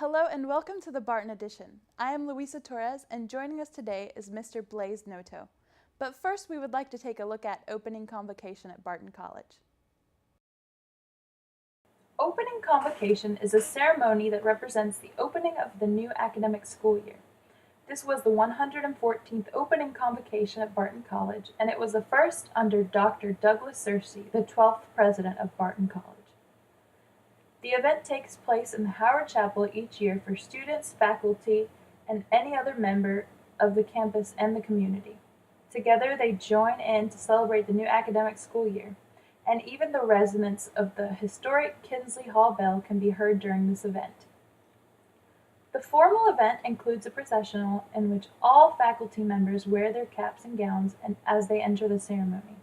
Hello and welcome to the Barton Edition. I am Luisa Torres and joining us today is Mr. Blaise Noto. But first we would like to take a look at opening convocation at Barton College. Opening convocation is a ceremony that represents the opening of the new academic school year. This was the 114th opening convocation at Barton College, and it was the first under Dr. Douglas Searcy, the 12th president of Barton College. The event takes place in the Howard Chapel each year for students, faculty, and any other member of the campus and the community. Together they join in to celebrate the new academic school year, and even the resonance of the historic Kinsley Hall bell can be heard during this event. The formal event includes a processional in which all faculty members wear their caps and gowns as they enter the ceremony.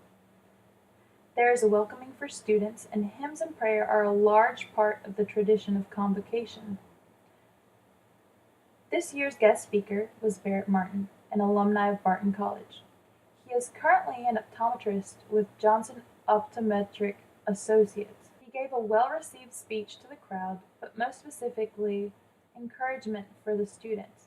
There is a welcoming for students, and hymns and prayer are a large part of the tradition of convocation. This year's guest speaker was Barrett Martin, an alumni of Barton College. He is currently an optometrist with Johnson Optometric Associates. He gave a well-received speech to the crowd, but most specifically, encouragement for the students.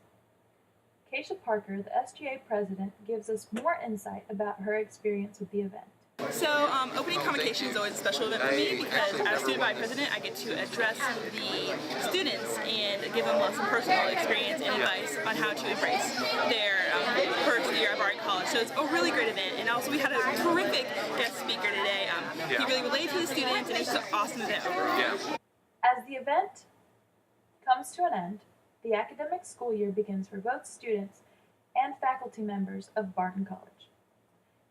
Keisha Parker, the SGA president, gives us more insight about her experience with the event. So opening convocation is always a special event for me because as student body president I get to address the students and give them some personal experience and advice on how to embrace their first year at Barton College. So it's a really great event, and also we had a terrific guest speaker today. He really related to the students, and it's just an awesome event overall. As the event comes to an end, the academic school year begins for both students and faculty members of Barton College.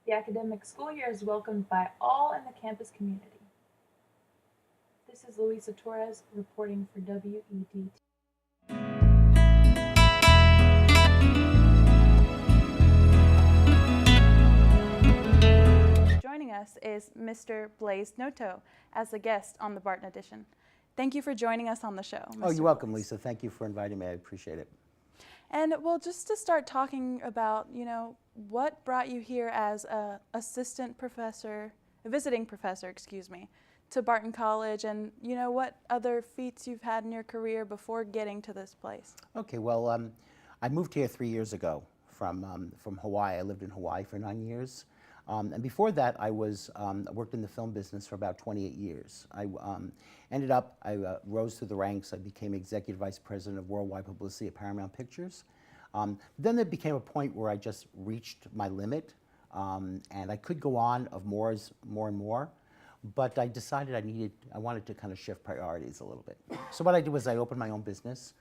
The academic school year is welcomed by all in the campus community. This is Luisa Torres reporting for WEDT. Joining us is Mr. Blaise Noto as a guest on the Barton Edition. Thank you for joining us on the show, Mr. Oh, you're welcome, Blaise. Lisa. Thank you for inviting me. I appreciate it. And well, just to start talking about, what brought you here as a visiting professor, to Barton College, and what other feats you've had in your career before getting to this place? Okay, well, I moved here 3 years ago from Hawaii. I lived in Hawaii for 9 years. And before that, I worked in the film business for about 28 years. I rose through the ranks. I became executive vice president of worldwide publicity at Paramount Pictures. Then there became a point where I just reached my limit, and I could go on of more and more, but I decided I wanted to kind of shift priorities a little bit. So what I did was I opened my own business,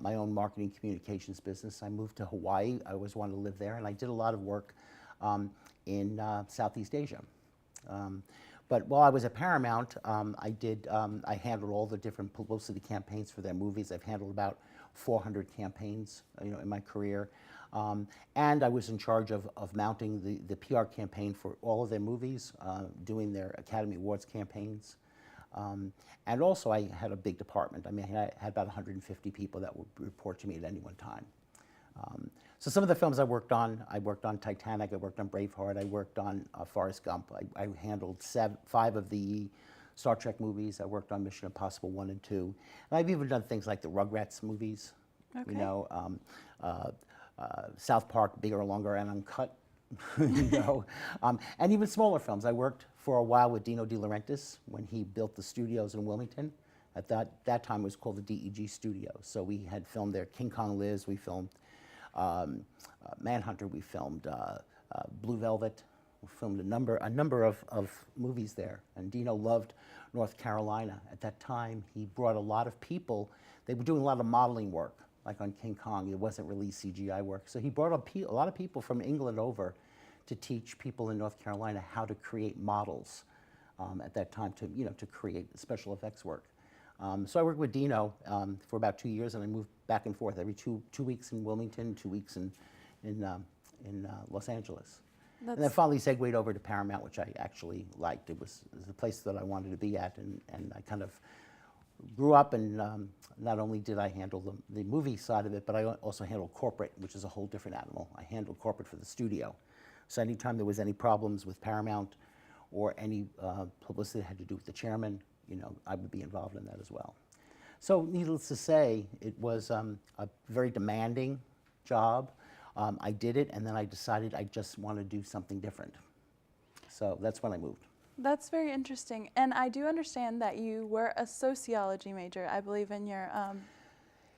my own marketing communications business. I moved to Hawaii. I always wanted to live there, and I did a lot of work in Southeast Asia. But while I was at Paramount, I handled all the different publicity campaigns for their movies. I've handled about 400 campaigns, in my career. And I was in charge of mounting the PR campaign for all of their movies, doing their Academy Awards campaigns. And also I had a big department. I had about 150 people that would report to me at any one time. So some of the films I worked on Titanic, I worked on Braveheart, I worked on Forrest Gump. I handled 5 of the Star Trek movies. I worked on Mission Impossible 1 and 2. And I've even done things like the Rugrats movies, Okay. South Park, Bigger, Longer, and Uncut, and even smaller films. I worked for a while with Dino De Laurentiis when he built the studios in Wilmington. At that time, it was called the DEG Studio. So we had filmed there King Kong Lives, we filmed Manhunter, we filmed Blue Velvet, we filmed a number of movies there. And Dino loved North Carolina. At that time, he brought a lot of people. They were doing a lot of modeling work, like on King Kong. It wasn't really CGI work. So he brought a lot of people from England over to teach people in North Carolina how to create models at that time to create special effects work. So I worked with Dino for about 2 years, and I moved back and forth every two weeks in Wilmington, 2 weeks in Los Angeles. And then finally segued over to Paramount, which I actually liked. It was the place that I wanted to be at, and I kind of grew up, and not only did I handle the movie side of it, but I also handled corporate, which is a whole different animal. I handled corporate for the studio. So anytime there was any problems with Paramount or any publicity that had to do with the chairman, I would be involved in that as well. So needless to say, it was a very demanding job. I did it, and then I decided I just want to do something different. So that's when I moved. That's very interesting. And I do understand that you were a sociology major, I believe, in your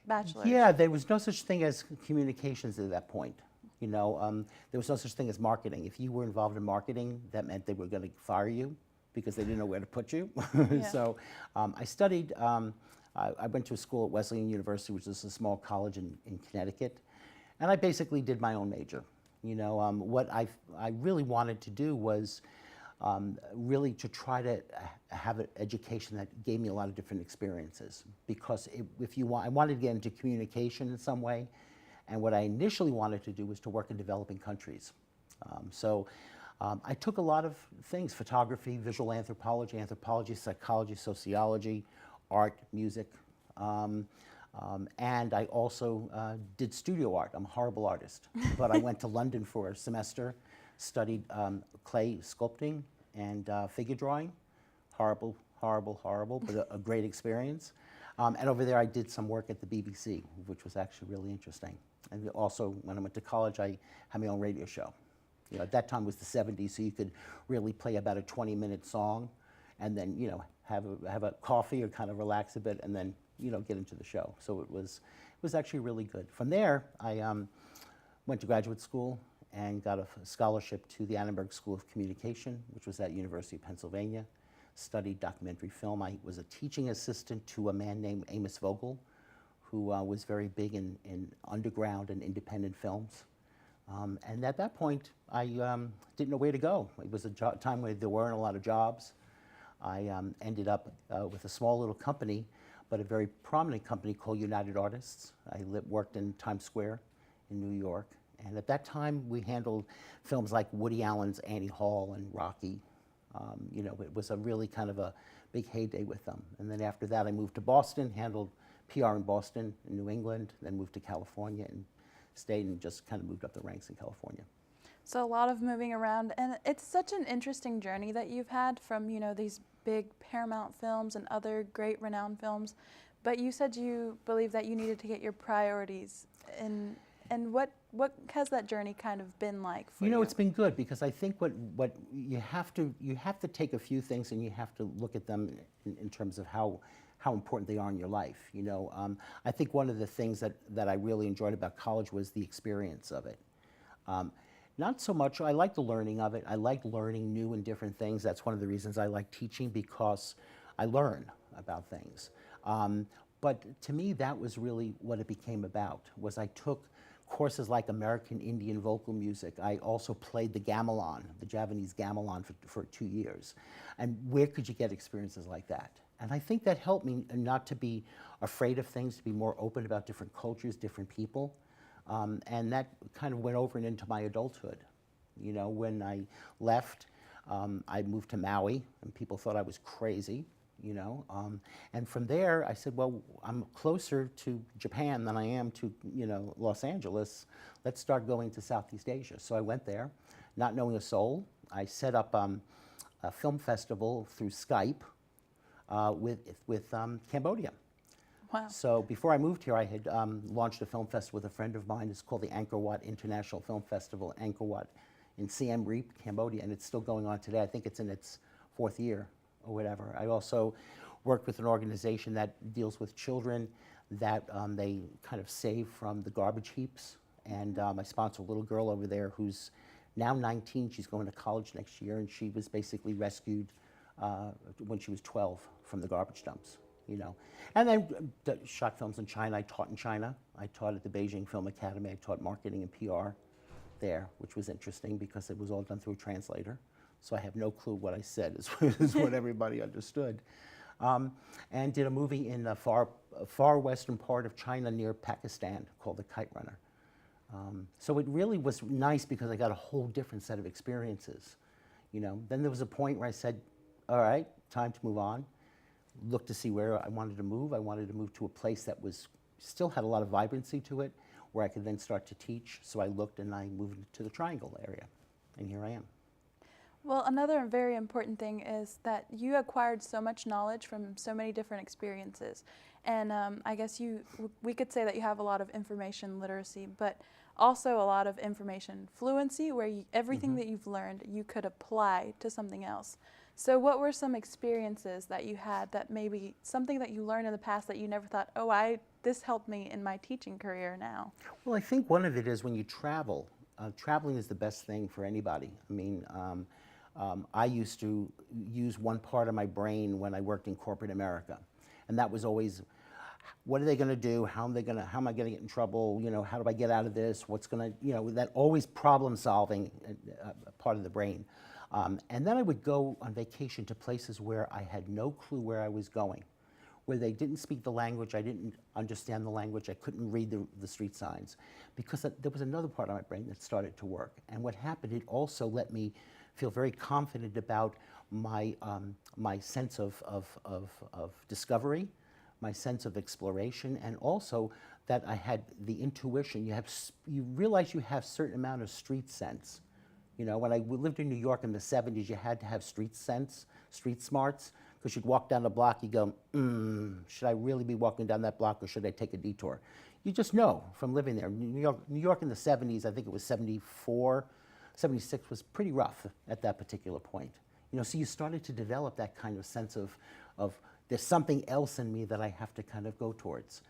bachelor's. Yeah, there was no such thing as communications at that point. You know, there was no such thing as marketing. If you were involved in marketing, that meant they were going to fire you because they didn't know where to put you. Yeah. So I studied, I went to a school at Wesleyan University, which is a small college in Connecticut, and I basically did my own major. You know, what I really wanted to do was really to try to have an education that gave me a lot of different experiences. Because if you want, I wanted to get into communication in some way, and what I initially wanted to do was to work in developing countries. I took a lot of things: photography, visual anthropology, anthropology, psychology, sociology, art, music, and I also did studio art. I'm a horrible artist, but I went to London for a semester, studied clay sculpting and figure drawing. Horrible, horrible, horrible, but a great experience. And over there I did some work at the BBC, which was actually really interesting. And also, when I went to college, I had my own radio show. You know, at that time it was the 70s, so you could really play about a 20-minute song and then, you know, have a coffee or kind of relax a bit and then, you know, get into the show. So it was actually really good. From there, I went to graduate school and got a scholarship to the Annenberg School of Communication, which was at University of Pennsylvania. Studied documentary film. I was a teaching assistant to a man named Amos Vogel, who was very big in underground and independent films. And at that point, I didn't know where to go. It was a time where there weren't a lot of jobs. I ended up with a small little company, but a very prominent company called United Artists. I worked in Times Square in New York. And at that time, we handled films like Woody Allen's Annie Hall and Rocky. You know, it was a really kind of a big heyday with them. And then after that, I moved to Boston, handled PR in Boston, in New England, then moved to California and stayed and just kind of moved up the ranks in California. So a lot of moving around, and it's such an interesting journey that you've had from, you know, these big Paramount films and other great renowned films. But you said you believe that you needed to get your priorities. And what has that journey kind of been like for you? You know, it's been good because I think what you have to take a few things and you have to look at them in terms of how important they are in your life. You know, I think one of the things that I really enjoyed about college was the experience of it. Not so much, I liked the learning of it. I liked learning new and different things. That's one of the reasons I like teaching, because I learn about things. But to me, that was really what it became about, was I took courses like American Indian vocal music. I also played the gamelan, the Javanese gamelan, for 2 years. And where could you get experiences like that? And I think that helped me not to be afraid of things, to be more open about different cultures, different people. And that kind of went over and into my adulthood. You know, when I left, I moved to Maui, and people thought I was crazy. You know, and from there I said, well, I'm closer to Japan than I am to, you know, Los Angeles. Let's start going to Southeast Asia. So I went there, not knowing a soul. I set up a film festival through Skype with Cambodia. Wow. So before I moved here, I had launched a film festival with a friend of mine. It's called the Angkor Wat International Film Festival, Angkor Wat in Siem Reap, Cambodia, and it's still going on today. I think it's in its 4th year or whatever. I also worked with an organization that deals with children that they kind of save from the garbage heaps. And I sponsor a little girl over there who's now 19. She's going to college next year, and she was basically rescued when she was 12 from the garbage dumps. You know, and then shot films in China. I taught in China. I taught at the Beijing Film Academy. I taught marketing and PR there, which was interesting because it was all done through a translator. So I have no clue what I said is what everybody understood. And did a movie in the far western part of China near Pakistan called The Kite Runner. So it really was nice because I got a whole different set of experiences. You know, then there was a point where I said, all right, time to move on. Looked to see where I wanted to move. I wanted to move to a place that still had a lot of vibrancy to it, where I could then start to teach. So I looked and I moved to the Triangle area, and here I am. Well, another very important thing is that you acquired so much knowledge from so many different experiences. And I guess we could say that you have a lot of information literacy, but also a lot of information fluency, where everything that you've learned you could apply to something else. So what were some experiences that you had that maybe something that you learned in the past that you never thought, oh, this helped me in my teaching career now? Well, I think one of it is when you travel. Traveling is the best thing for anybody. I mean, I used to use one part of my brain when I worked in corporate America, and that was always, what are they going to do? How am I going to get in trouble? You know, how do I get out of this? What's going to, you know, that always problem solving part of the brain. And then I would go on vacation to places where I had no clue where I was going, where they didn't speak the language, I didn't understand the language, I couldn't read the street signs, because there was another part of my brain that started to work. And what happened, it also let me feel very confident about my, my sense of discovery, my sense of exploration, and also that I had the intuition. You realize you have a certain amount of street sense. You know, when I lived in New York in the 70s, you had to have street sense, street smarts, because you'd walk down the block, you go, should I really be walking down that block or should I take a detour? You just know from living there. New York in the 70s, I think it was 74, 76 was pretty rough at that particular point. You know, so you started to develop that kind of sense of there's something else in me that I have to kind of go towards.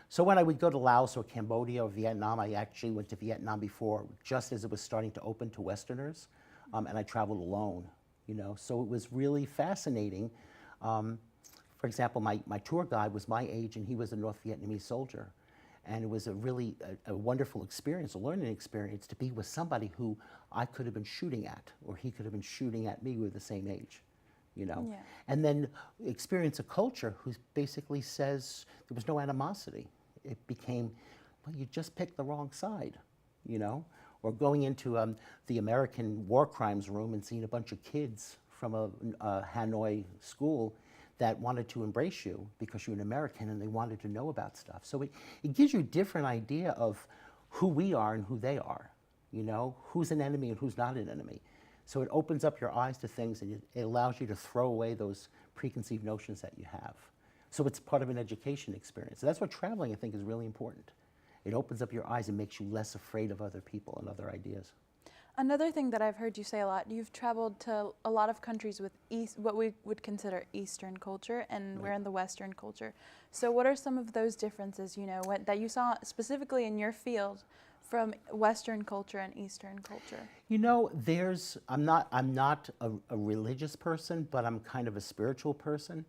So when I would go to Laos or Cambodia or Vietnam, I actually went to Vietnam before, just as it was starting to open to Westerners, and I traveled alone, you know, so it was really fascinating. For example, my tour guide was my age, and he was a North Vietnamese soldier, and it was a wonderful experience, a learning experience, to be with somebody who I could have been shooting at, or he could have been shooting at me. We were the same age. You know, Yeah. and then experience a culture who basically says there was no animosity. It became, well, you just picked the wrong side, you know, or going into the American war crimes room and seeing a bunch of kids from a Hanoi school that wanted to embrace you because you're an American and they wanted to know about stuff. So it gives you a different idea of who we are and who they are, you know, who's an enemy and who's not an enemy. So it opens up your eyes to things, and it allows you to throw away those preconceived notions that you have. So it's part of an education experience. So that's what traveling, I think, is really important. It opens up your eyes and makes you less afraid of other people and other ideas. Another thing that I've heard you say a lot, you've traveled to a lot of countries with what we would consider Eastern culture, and we're in the Western culture. So what are some of those differences, you know, that you saw specifically in your field from Western culture and Eastern culture? You know, I'm not a religious person, but I'm kind of a spiritual person.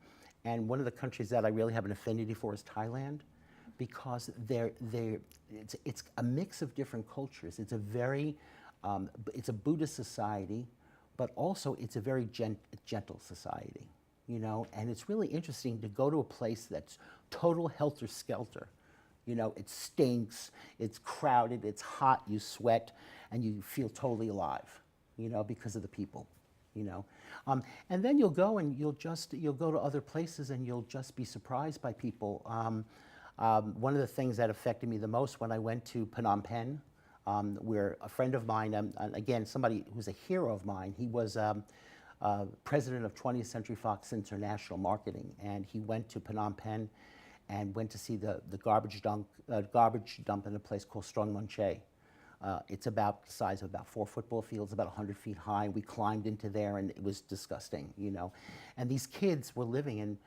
And one of the countries that I really have an affinity for is Thailand, because it's a mix of different cultures. It's a very, it's a Buddhist society, but also it's a very gentle society, you know? And it's really interesting to go to a place that's total helter-skelter. You know, it stinks, it's crowded, it's hot, you sweat, and you feel totally alive, you know, because of the people, you know. And then you'll go and you'll go to other places and you'll just be surprised by people. One of the things that affected me the most when I went to Phnom Penh, where a friend of mine, again, somebody who's a hero of mine, he was president of 20th Century Fox International Marketing, and he went to Phnom Penh and went to see the garbage dump in a place called Strong Mon Che. It's about the size of about 4 football fields, about 100 feet high. We climbed into there, and it was disgusting, you know. And these kids were living in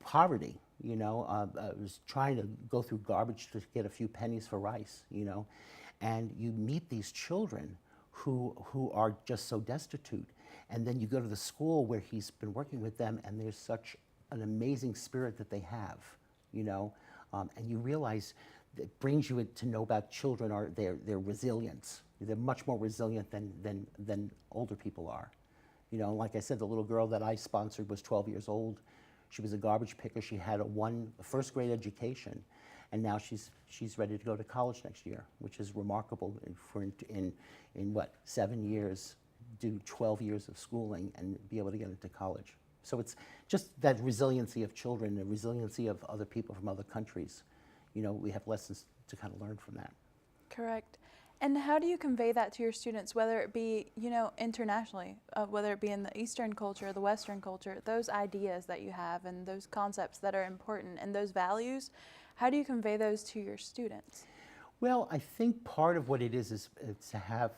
poverty, you know. Was trying to go through garbage to get a few pennies for rice, you know. And you meet these children who are just so destitute. And then you go to the school where he's been working with them, and there's such an amazing spirit that they have, you know, and you realize it brings you to know about children, or their resilience. They're much more resilient than older people are. You know, like I said, the little girl that I sponsored was 12 years old. She was a garbage picker. She had a first grade education, and now she's ready to go to college next year, which is remarkable. In what, 7 years, do 12 years of schooling and be able to get into college. So it's just that resiliency of children, the resiliency of other people from other countries. You know, we have lessons to kind of learn from that. Correct. And how do you convey that to your students, whether it be, internationally, whether it be in the Eastern culture, the Western culture, those ideas that you have and those concepts that are important and those values, how do you convey those to your students? Well, I think part of what it is to have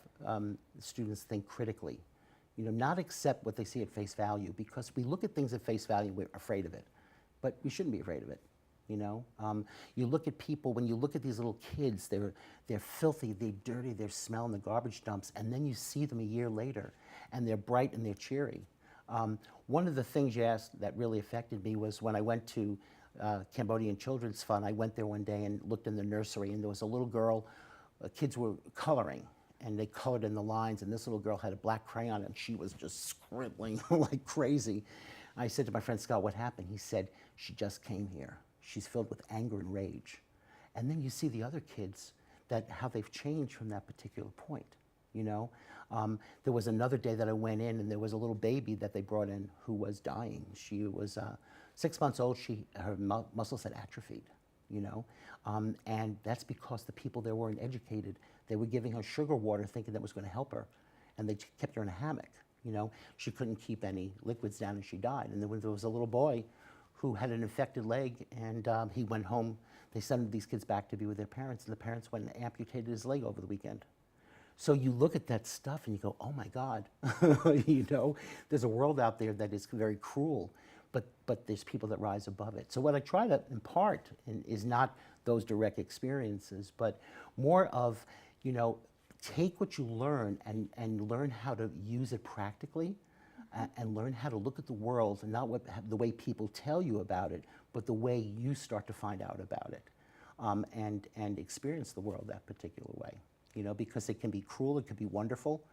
students think critically, not accept what they see at face value, because we look at things at face value, we're afraid of it, but we shouldn't be afraid of it. You look at people, when you look at these little kids, they're filthy, they're dirty, they smell in the garbage dumps, and then you see them a year later, and they're bright and they're cheery. One of the things you asked that really affected me was when I went to Cambodian Children's Fund. I went there one day and looked in the nursery, and there was a little girl, kids were coloring, and they colored in the lines, and this little girl had a black crayon, and she was just scribbling like crazy. I said to my friend Scott, what happened? He said, she just came here. She's filled with anger and rage. And then you see the other kids, how they've changed from that particular point. There was another day that I went in, and there was a little baby that they brought in who was dying. She was 6 months old. Her muscles had atrophied, and that's because the people there weren't educated. They were giving her sugar water thinking that was going to help her, and they kept her in a hammock. She couldn't keep any liquids down, and she died. And there was a little boy who had an infected leg, and he went home. They sent these kids back to be with their parents, and the parents went and amputated his leg over the weekend. So you look at that stuff and you go, oh my God, there's a world out there that is very cruel, but there's people that rise above it. So what I try to impart is not those direct experiences, but more of, take what you learn and learn how to use it practically, and learn how to look at the world, and not the way people tell you about it, but the way you start to find out about it, and experience the world that particular way. Because it can be cruel, it can be wonderful,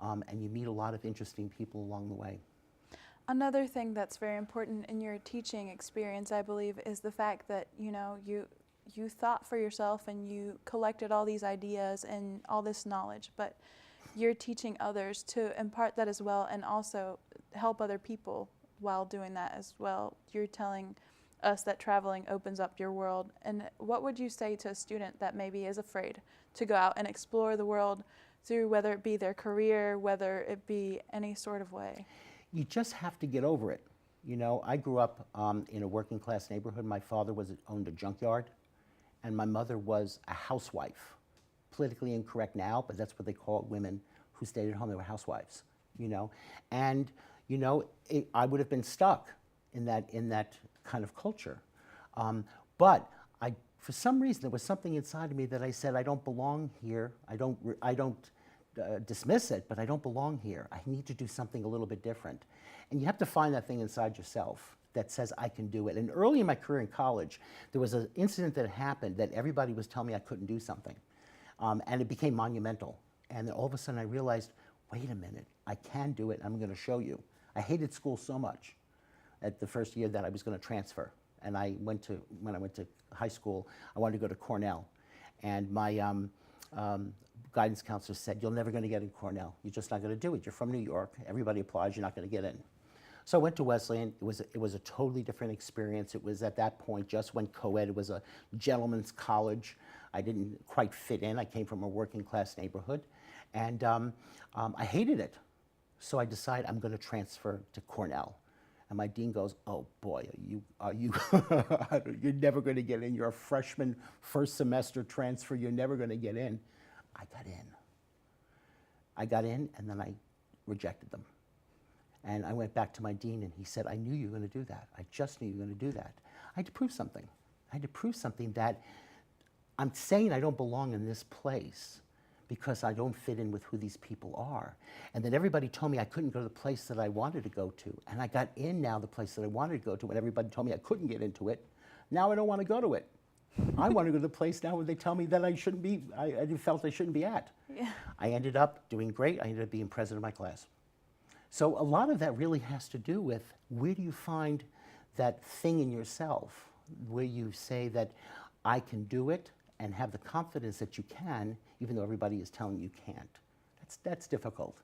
and you meet a lot of interesting people along the way. Another thing that's very important in your teaching experience, I believe, is the fact that, you thought for yourself and you collected all these ideas and all this knowledge, but you're teaching others to impart that as well, and also help other people while doing that as well. You're telling us that traveling opens up your world. And what would you say to a student that maybe is afraid to go out and explore the world through, whether it be their career, whether it be any sort of way? You just have to get over it. I grew up in a working class neighborhood. My father owned a junkyard, and my mother was a housewife. Politically incorrect now, but that's what they called women who stayed at home. They were housewives, and I would have been stuck in that kind of culture, but for some reason there was something inside of me that I said, I don't belong here. I don't dismiss it, but I don't belong here. I need to do something a little bit different, and you have to find that thing inside yourself that says I can do it. And early in my career in college, there was an incident that happened that everybody was telling me I couldn't do something. And it became monumental. And then all of a sudden I realized, wait a minute, I can do it, I'm going to show you. I hated school so much at the first year that I was going to transfer. And when I went to high school, I wanted to go to Cornell. And my guidance counselor said, you're never going to get in Cornell. You're just not going to do it. You're from New York. Everybody applies. You're not going to get in. So I went to Wesleyan. It was a totally different experience. It was at that point just when co-ed. It was a gentleman's college. I didn't quite fit in. I came from a working class neighborhood, and I hated it. So I decided I'm going to transfer to Cornell. And my dean goes, oh boy, are you you're never going to get in. You're a freshman, first semester transfer. You're never going to get in. I got in, and then I rejected them. And I went back to my dean, and he said, I knew you were going to do that. I just knew you were going to do that. I had to prove something. I had to prove something, that I'm saying I don't belong in this place because I don't fit in with who these people are. And then everybody told me I couldn't go to the place that I wanted to go to. And I got in now the place that I wanted to go to, and everybody told me I couldn't get into it. Now I don't want to go to it. I want to go to the place now where they tell me that I shouldn't be, I felt I shouldn't be at. Yeah. I ended up doing great. I ended up being president of my class. So a lot of that really has to do with, where do you find that thing in yourself where you say that I can do it, and have the confidence that you can, even though everybody is telling you can't. That's difficult.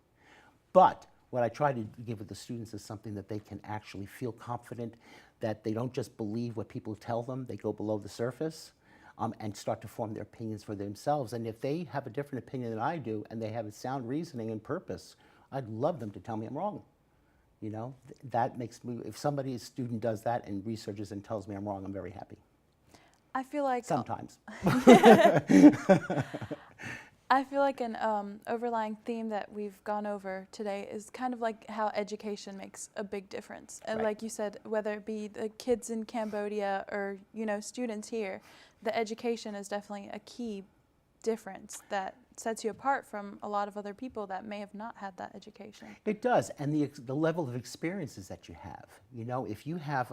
But what I try to give with the students is something that they can actually feel confident, that they don't just believe what people tell them, they go below the surface, and start to form their opinions for themselves. And if they have a different opinion than I do, and they have a sound reasoning and purpose, I'd love them to tell me I'm wrong. You know, that makes me, if a student does that and researches and tells me I'm wrong, I'm very happy. I feel like Sometimes. I feel like an overlying theme that we've gone over today is kind of like how education makes a big difference. And Right. like you said, whether it be the kids in Cambodia or, you know, students here, the education is definitely a key difference that sets you apart from a lot of other people that may have not had that education. It does, and the level of experiences that you have. You know, if you have,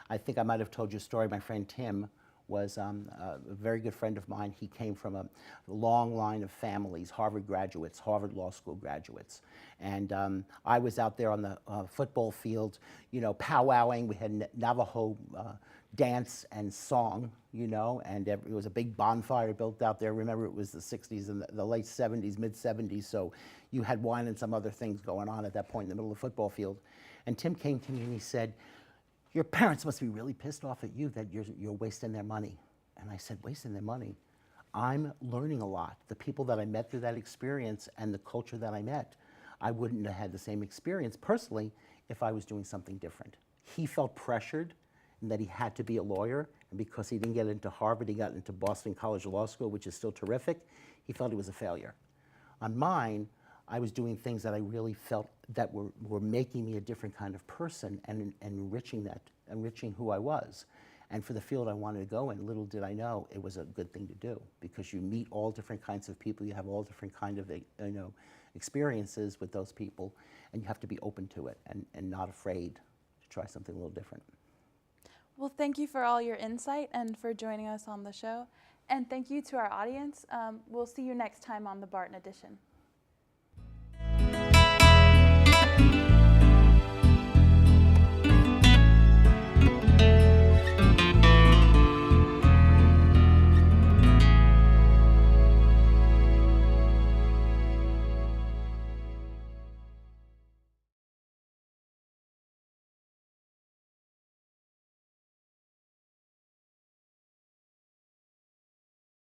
I think I might have told you a story. My friend Tim was a very good friend of mine. He came from a long line of families, Harvard graduates, Harvard Law School graduates. And I was out there on the football field, you know, powwowing. We had Navajo dance and song, you know, and it was a big bonfire built out there. Remember, it was the 60s and the late 70s, mid 70s, so you had wine and some other things going on at that point in the middle of the football field. And Tim came to me and he said, "Your parents must be really pissed off at you that you're wasting their money." And I said, "Wasting their money? I'm learning a lot. The people that I met through that experience and the culture that I met, I wouldn't have had the same experience personally if I was doing something different." He felt pressured and that he had to be a lawyer, and because he didn't get into Harvard, he got into Boston College Law School, which is still terrific. He felt he was a failure. On mine, I was doing things that I really felt that were making me a different kind of person and enriching who I was. And for the field I wanted to go in, little did I know it was a good thing to do, because you meet all different kinds of people, you have all different kind of experiences with those people, and you have to be open to it and not afraid to try something a little different. Well, thank you for all your insight and for joining us on the show. And thank you to our audience. We'll see you next time on the Barton Edition.